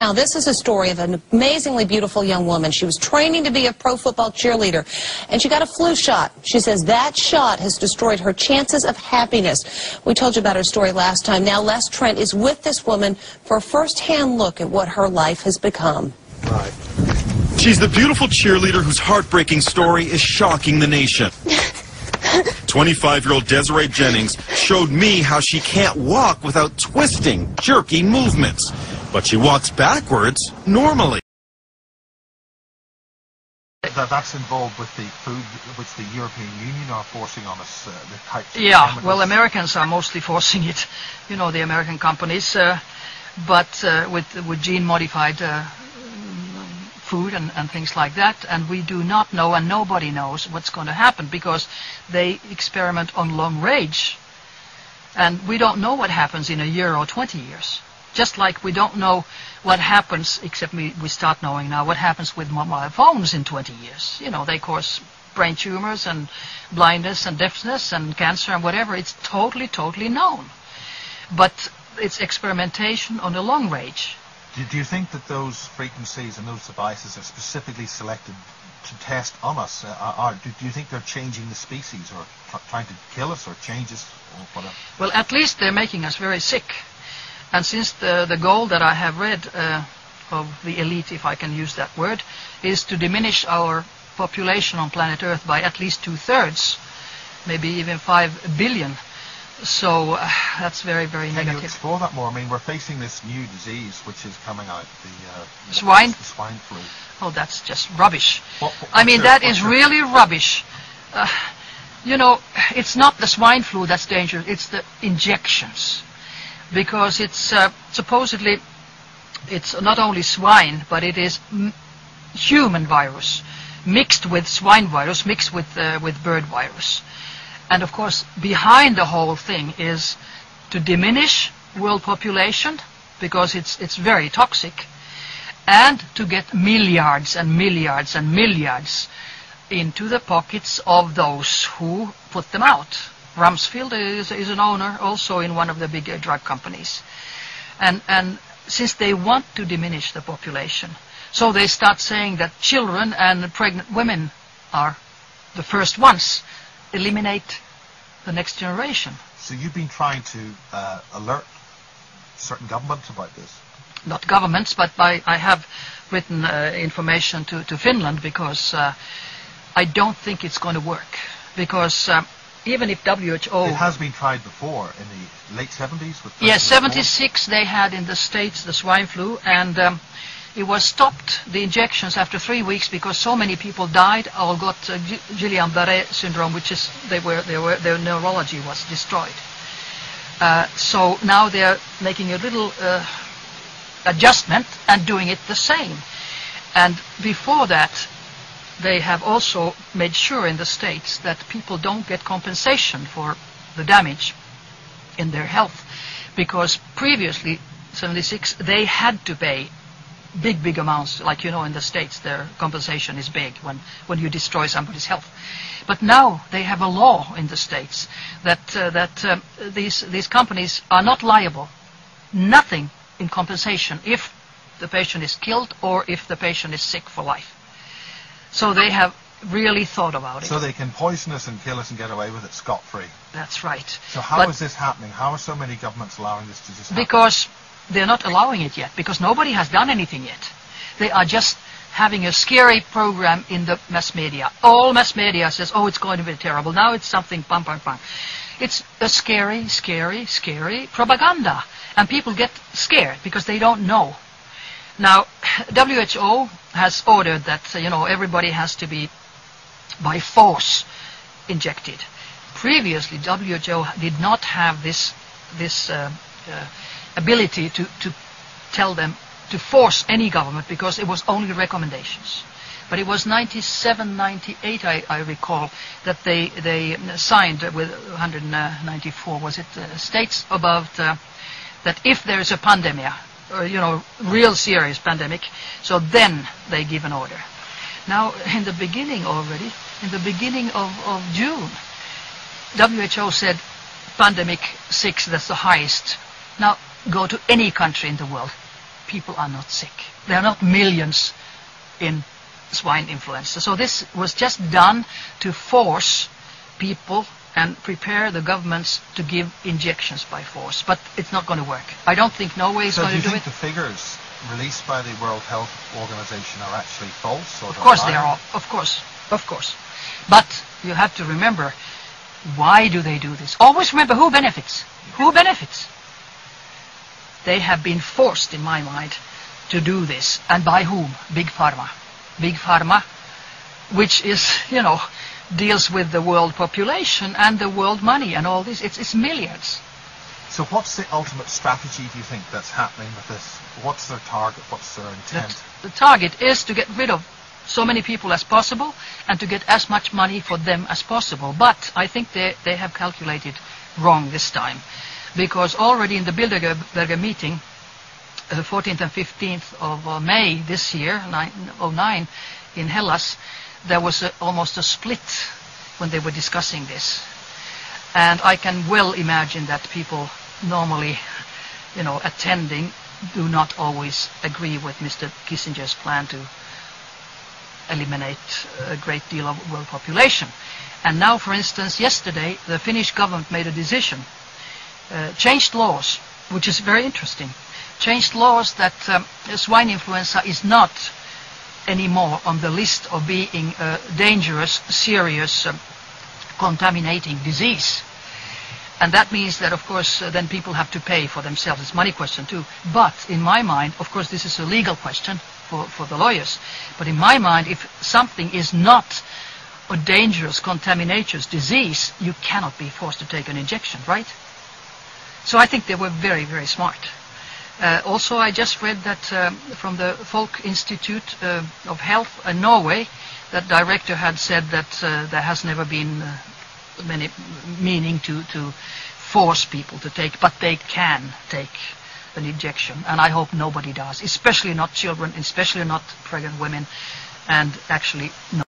Now, this is a story of an amazingly beautiful young woman. She was training to be a pro football cheerleader, and she got a flu shot. She says that shot has destroyed her chances of happiness. We told you about her story last time. Now, Les Trent is with this woman for a first-hand look at what her life has become. Right. She's the beautiful cheerleader whose heartbreaking story is shocking the nation. 25-year-old Desiree Jennings showed me how she can't walk without twisting, jerky movements. But she walks backwards normally. That's involved with the food which the European Union are forcing on us, the types of chemicals. Well, Americans are mostly forcing it, you know, the American companies, but with gene-modified food and things like that, and we do not know, and nobody knows what's going to happen, because they experiment on long range, and we don't know what happens in a year or 20 years. Just like we don't know what happens, except we start knowing now what happens with mobile phones in 20 years. You know, they cause brain tumors and blindness and deafness and cancer and whatever. It's totally, totally known. But it's experimentation on a long range. Do you think that those frequencies and those devices are specifically selected to test on us? Do you think they're changing the species, or trying to kill us, or change us, or whatever? Well, at least they're making us very sick. And since the goal that I have read of the elite, if I can use that word, is to diminish our population on planet Earth by at least 2/3, maybe even 5 billion. So that's very, very negative. Can you explore that more? I mean, we're facing this new disease which is coming out, the swine flu. Oh, that's just rubbish. I mean, that is really rubbish. You know, it's not the swine flu that's dangerous, it's the injections. Because it's supposedly, it's not only swine, but it is human virus mixed with swine virus, mixed with bird virus. And of course, behind the whole thing is to diminish world population, because it's very toxic, and to get milliards and milliards and milliards into the pockets of those who put them out. Rumsfeld is an owner also in one of the big drug companies. And since they want to diminish the population, so they start saying that children and pregnant women are the first ones. Eliminate the next generation. So you've been trying to alert certain governments about this? Not governments, but I have written information to Finland, because I don't think it's going to work. Because even if WHO... It has been tried before in the late 70s? Yes, 76 they had in the States the swine flu, and it was stopped, the injections, after 3 weeks, because so many people died or got Guillain-Barré syndrome, which is their neurology was destroyed. So now they're making a little adjustment and doing it the same. And before that, they have also made sure in the States that people don't get compensation for the damage in their health, because previously, 76, they had to pay big amounts. Like, you know, in the States their compensation is big when you destroy somebody's health. But now they have a law in the States that these companies are not liable, nothing in compensation, if the patient is killed or if the patient is sick for life. So they have really thought about it. So they can poison us and kill us and get away with it scot-free. That's right. So how is this happening? How are so many governments allowing this to just happen? Because they're not allowing it yet, because nobody has done anything yet. They are just having a scary program in the mass media. All mass media says, oh, it's going to be terrible. Now it's something, bang. It's a scary propaganda. And people get scared because they don't know. Now, WHO has ordered that, you know, everybody has to be by force injected. Previously, WHO did not have this ability to tell them to force any government, because it was only recommendations. But it was 97, 98, I recall, that they signed with 194, was it, states above that if there is a pandemic, or, you know, real serious pandemic, so then they give an order. Now, in the beginning already, in the beginning of June, WHO said pandemic 6, that's the highest. Now, go to any country in the world. people are not sick. There are not millions in swine influenza. So this was just done to force people and prepare the governments to give injections by force. But it's not going to work. I don't think Norway is going to do it. So do you think the figures released by the World Health Organization are actually false? Or of course they are. Of course. But you have to remember, why do they do this? Always remember who benefits. Who benefits? They have been forced, in my mind, to do this. And by whom? Big Pharma. Big Pharma, which is, deals with the world population and the world money and all this. It's milliards. So what's the ultimate strategy, do you think, that's happening with this? What's their target? What's their intent? The target is to get rid of so many people as possible and to get as much money for them as possible. But I think they have calculated wrong this time. Because already in the Bilderberger meeting, the 14th and 15th of May this year, 2009, in Hellas, there was almost a split when they were discussing this. And I can well imagine that people normally, attending, do not always agree with Mr. Kissinger's plan to eliminate a great deal of world population. And now, for instance, yesterday, the Finnish government made a decision, changed laws, which is very interesting, changed laws that swine influenza is not anymore on the list of being a dangerous, serious, contaminating disease. And that means that, of course, then people have to pay for themselves. It's a money question too. But in my mind, of course, this is a legal question for the lawyers. But in my mind, if something is not a dangerous, contaminations disease, you cannot be forced to take an injection, right? So I think they were very, very smart. Also, I just read that from the Folk Institute of Health in Norway, that director had said that there has never been many meaning to force people to take, but they can take an injection, and I hope nobody does, especially not children, especially not pregnant women, and actually no.